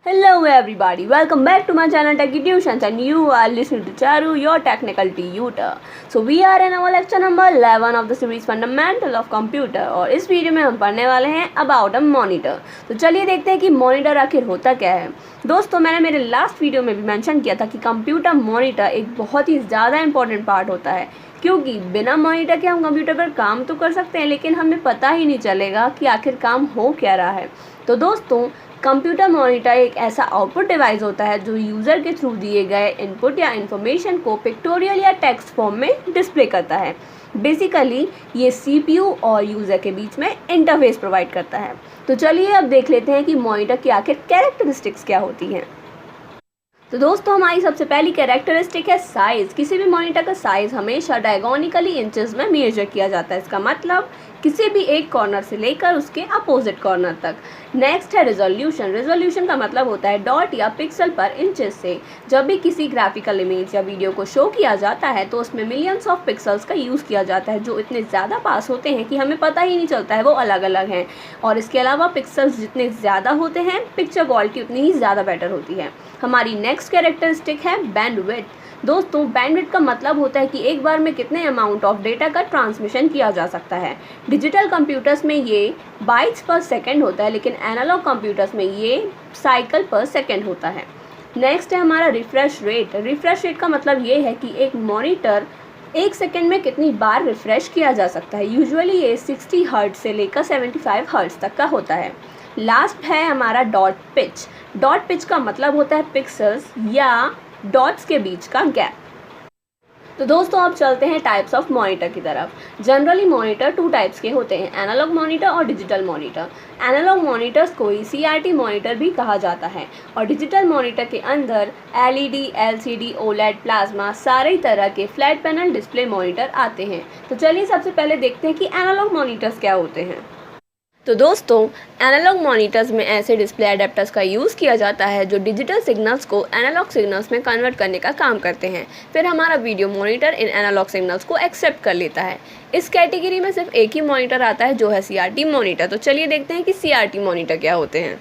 Hello everybody, welcome back to my channel Techie Tuitions and you are listening to Charu, your technical tutor. So we are in our lecture number 11 of the series Fundamental of Computer और इस video में हम पढ़ने वाले हैं about a monitor. तो चलिए देखते हैं कि मॉनिटर आखिर होता क्या है। दोस्तों मैंने मेरे लास्ट वीडियो में भी मेंशन किया था कि कंप्यूटर मॉनिटर एक बहुत ही ज़्यादा इंपॉर्टेंट पार्ट होता है, क्योंकि बिना मॉनिटर के हम कंप्यूटर पर काम तो कर सकते हैं लेकिन हमें पता ही नहीं चलेगा कि आखिर काम हो क्या रहा है। तो दोस्तों कंप्यूटर मॉनिटर एक ऐसा आउटपुट डिवाइस होता है जो यूज़र के थ्रू दिए गए इनपुट या इन्फॉर्मेशन को पिक्टोरियल या टेक्स्ट फॉर्म में डिस्प्ले करता है। बेसिकली ये सीपीयू और यूज़र के बीच में इंटरफेस प्रोवाइड करता है। तो चलिए अब देख लेते हैं कि मॉनिटर की आखिर कैरेक्टरिस्टिक्स क्या होती हैं। तो दोस्तों हमारी सबसे पहली कैरेक्टरिस्टिक है साइज़। किसी भी मॉनिटर का साइज़ हमेशा डायगोनिकली इंचेस में मेजर किया जाता है। इसका मतलब किसी भी एक कॉर्नर से लेकर उसके अपोजिट कॉर्नर तक। नेक्स्ट है रेजोल्यूशन। रेजोल्यूशन का मतलब होता है डॉट या पिक्सल पर इंचेस से। जब भी किसी ग्राफिकल इमेज या वीडियो को शो किया जाता है तो उसमें मिलियंस ऑफ पिक्सल्स का यूज़ किया जाता है, जो इतने ज़्यादा पास होते हैं कि हमें पता ही नहीं चलता है वो अलग अलग हैं। और इसके अलावा पिक्सल्स जितने ज़्यादा होते हैं पिक्चर क्वालिटी उतनी ही ज़्यादा बेटर होती है। हमारी नेक्स्ट कैरेक्टरिस्टिक है बैंडविड्थ। दोस्तों बैंडविड्थ का मतलब होता है कि एक बार में कितने अमाउंट ऑफ डेटा का ट्रांसमिशन किया जा सकता है। डिजिटल कंप्यूटर्स में ये बाइट्स पर सेकंड होता है लेकिन एनालॉग कंप्यूटर्स में ये साइकिल पर सेकंड होता है। नेक्स्ट है हमारा रिफ्रेश रेट। रिफ्रेश रेट का मतलब ये है कि एक मॉनिटर एक सेकेंड में कितनी बार रिफ्रेश किया जा सकता है। यूजुअली ये 60 हर्ट्ज से लेकर 75 हर्ट्ज तक का होता है। लास्ट है हमारा डॉट पिच। डॉट पिच का मतलब होता है पिक्सल्स या डॉट्स के बीच का गैप। तो दोस्तों अब चलते हैं टाइप्स ऑफ मॉनिटर की तरफ। जनरली मॉनिटर 2 टाइप्स के होते हैं, एनालॉग मॉनिटर और डिजिटल मॉनिटर। एनालॉग मॉनिटर्स को ही सीआरटी मॉनिटर भी कहा जाता है और डिजिटल मॉनिटर के अंदर एलईडी, एलसीडी, ओलेड, प्लाज्मा सारे तरह के फ्लैट पैनल डिस्प्ले मॉनिटर आते हैं। तो चलिए सबसे पहले देखते हैं कि एनालॉग मॉनिटर्स क्या होते हैं। तो दोस्तों एनालॉग मॉनिटर्स में ऐसे डिस्प्ले अडेप्टर्स का यूज़ किया जाता है जो डिजिटल सिग्नल्स को एनालॉग सिग्नल्स में कन्वर्ट करने का काम करते हैं। फिर हमारा वीडियो मॉनिटर इन एनालॉग सिग्नल्स को एक्सेप्ट कर लेता है। इस कैटेगरी में सिर्फ एक ही मॉनिटर आता है जो है सीआरटी मॉनिटर। तो चलिए देखते हैं कि सीआरटी मॉनिटर क्या होते हैं।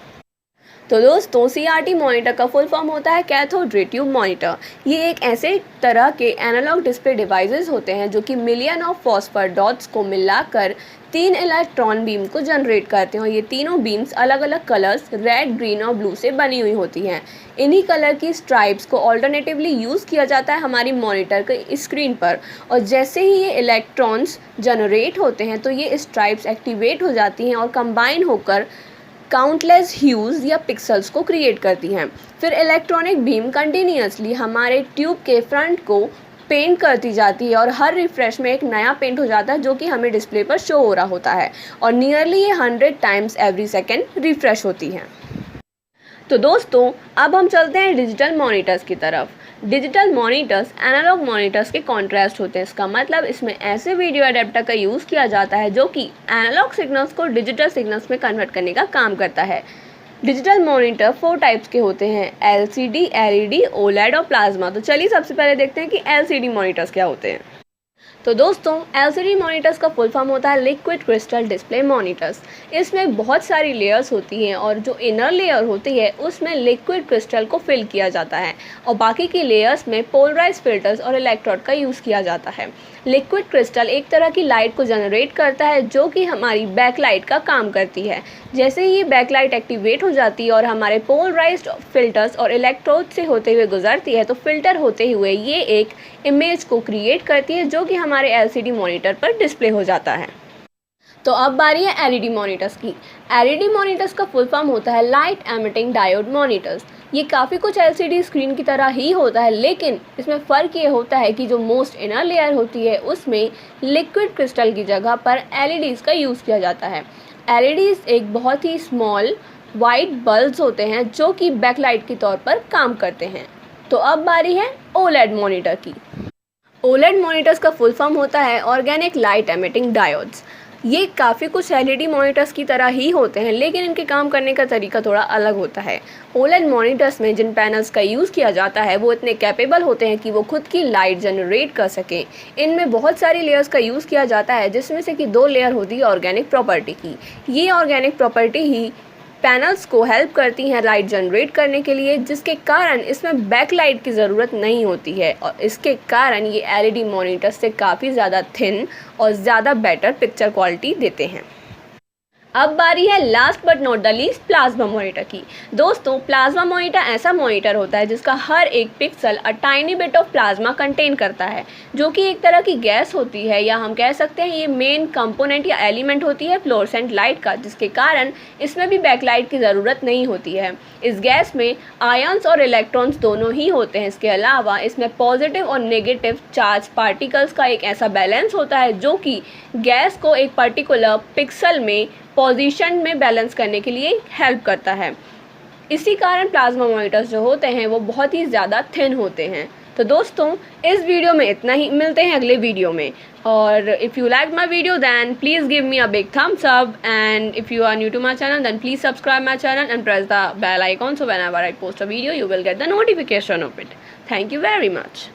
तो दोस्तों सीआरटी मॉनिटर का फुल फॉर्म होता है कैथोड रे ट्यूब मॉनिटर। ये एक ऐसे तरह के एनालॉग डिस्प्ले डिवाइसेस होते हैं जो कि मिलियन ऑफ फॉस्फर डॉट्स को मिलाकर 3 इलेक्ट्रॉन बीम को जनरेट करते हैं और ये तीनों बीम्स अलग अलग कलर्स रेड, ग्रीन और ब्लू से बनी हुई होती हैं। इन्हीं कलर की स्ट्राइप्स को ऑल्टरनेटिवली यूज़ किया जाता है हमारी मॉनिटर के स्क्रीन पर और जैसे ही ये इलेक्ट्रॉन्स जनरेट होते हैं तो ये स्ट्राइप्स एक्टिवेट हो जाती हैं और कंबाइन होकर काउंटलेस ह्यूज़ या पिक्सल्स को क्रिएट करती हैं। फिर इलेक्ट्रॉनिक बीम कंटिन्यूसली हमारे ट्यूब के फ्रंट को पेंट करती जाती है और हर रिफ्रेश में एक नया पेंट हो जाता है जो कि हमें डिस्प्ले पर शो हो रहा होता है और नियरली ये 100 टाइम्स एवरी सेकेंड रिफ्रेश होती हैं। तो दोस्तों अब हम चलते हैं डिजिटल मॉनिटर्स की तरफ। डिजिटल मॉनिटर्स एनालॉग मॉनिटर्स के कॉन्ट्रास्ट होते हैं। इसका मतलब इसमें ऐसे वीडियो अडेप्टर का यूज़ किया जाता है जो कि एनालॉग सिग्नल्स को डिजिटल सिग्नल्स में कन्वर्ट करने का काम करता है। डिजिटल मॉनिटर 4 टाइप्स के होते हैं, एलसीडी, एलईडी, ओलेड और प्लाज्मा। तो चलिए सबसे पहले देखते हैं कि एलसीडी मॉनिटर्स क्या होते हैं। तो दोस्तों एलसीडी मॉनिटर्स का फुल फॉर्म होता है लिक्विड क्रिस्टल डिस्प्ले मॉनिटर्स। इसमें बहुत सारी लेयर्स होती हैं और जो इनर लेयर होती है उसमें लिक्विड क्रिस्टल को फिल किया जाता है और बाकी की लेयर्स में पोलराइज फिल्टर्स और इलेक्ट्रोड का यूज़ किया जाता है। लिक्विड क्रिस्टल एक तरह की लाइट को जनरेट करता है जो कि हमारी बैकलाइट का काम करती है। जैसे ही ये बैकलाइट एक्टिवेट हो जाती है और हमारे पोलराइज्ड फिल्टर्स और इलेक्ट्रोड से होते हुए गुजरती है तो फिल्टर होते हुए ये एक इमेज को क्रिएट करती है जो कि हमारे एलसीडी मॉनिटर पर डिस्प्ले हो जाता है। तो अब बारी है एलईडी मॉनिटर्स की। एलईडी मॉनिटर्स का फुल फॉर्म होता है लाइट एमिटिंग डायोड मॉनिटर्स। ये काफ़ी कुछ एलसीडी स्क्रीन की तरह ही होता है लेकिन इसमें फ़र्क ये होता है कि जो मोस्ट इनर लेयर होती है उसमें लिक्विड क्रिस्टल की जगह पर एलईडीज़ का यूज़ किया जाता है। एलईडीज़ एक बहुत ही स्मॉल वाइट बल्ब्स होते हैं जो कि बैकलाइट के तौर पर काम करते हैं। तो अब बारी है ओलेड मॉनिटर की। ओलेड मॉनिटर्स का फुल फॉर्म होता है ऑर्गेनिक लाइट एमिटिंग डायोड्स। ये काफ़ी कुछ एलईडी मॉनिटर्स की तरह ही होते हैं लेकिन इनके काम करने का तरीका थोड़ा अलग होता है। ओलेड मॉनिटर्स में जिन पैनल्स का यूज़ किया जाता है वो इतने कैपेबल होते हैं कि वो खुद की लाइट जनरेट कर सकें। इनमें बहुत सारी लेयर्स का यूज़ किया जाता है जिसमें से कि 2 लेयर होती है ऑर्गेनिक प्रॉपर्टी की। ये ऑर्गेनिक प्रॉपर्टी ही पैनल्स को हेल्प करती हैं लाइट जनरेट करने के लिए, जिसके कारण इसमें बैकलाइट की ज़रूरत नहीं होती है और इसके कारण ये एलईडी मॉनिटर से काफ़ी ज़्यादा थिन और ज़्यादा बेटर पिक्चर क्वालिटी देते हैं। अब बारी है last but not the least plasma monitor की। दोस्तों, प्लाज्मा मॉनिटर ऐसा मॉनिटर होता है जिसका हर एक pixel a tiny bit of plasma contain करता है, जो कि एक तरह की गैस होती है, या हम कह सकते हैं ये मेन कंपोनेंट या एलिमेंट होती है फ्लोरेसेंट लाइट का, जिसके कारण इसमें भी बैकलाइट की ज़रूरत नहीं होती है। इस गैस में आयंस और इलेक्ट्रॉन्स दोनों ही होते हैं। इसके अलावा इसमें पॉजिटिव और नेगेटिव चार्ज पार्टिकल्स का एक ऐसा बैलेंस होता है जो कि गैस को एक पर्टिकुलर पिक्सल में पोजीशन में बैलेंस करने के लिए हेल्प करता है। इसी कारण प्लाज्मा मॉनिटर्स जो होते हैं वो बहुत ही ज़्यादा थिन होते हैं। तो दोस्तों, इस वीडियो में इतना ही, मिलते हैं अगले वीडियो में। और if you like my video then please give me a big thumbs up, and if you are new to my channel then please subscribe my channel and press the bell icon so whenever I post a video you will get the notification of it. Thank you very much.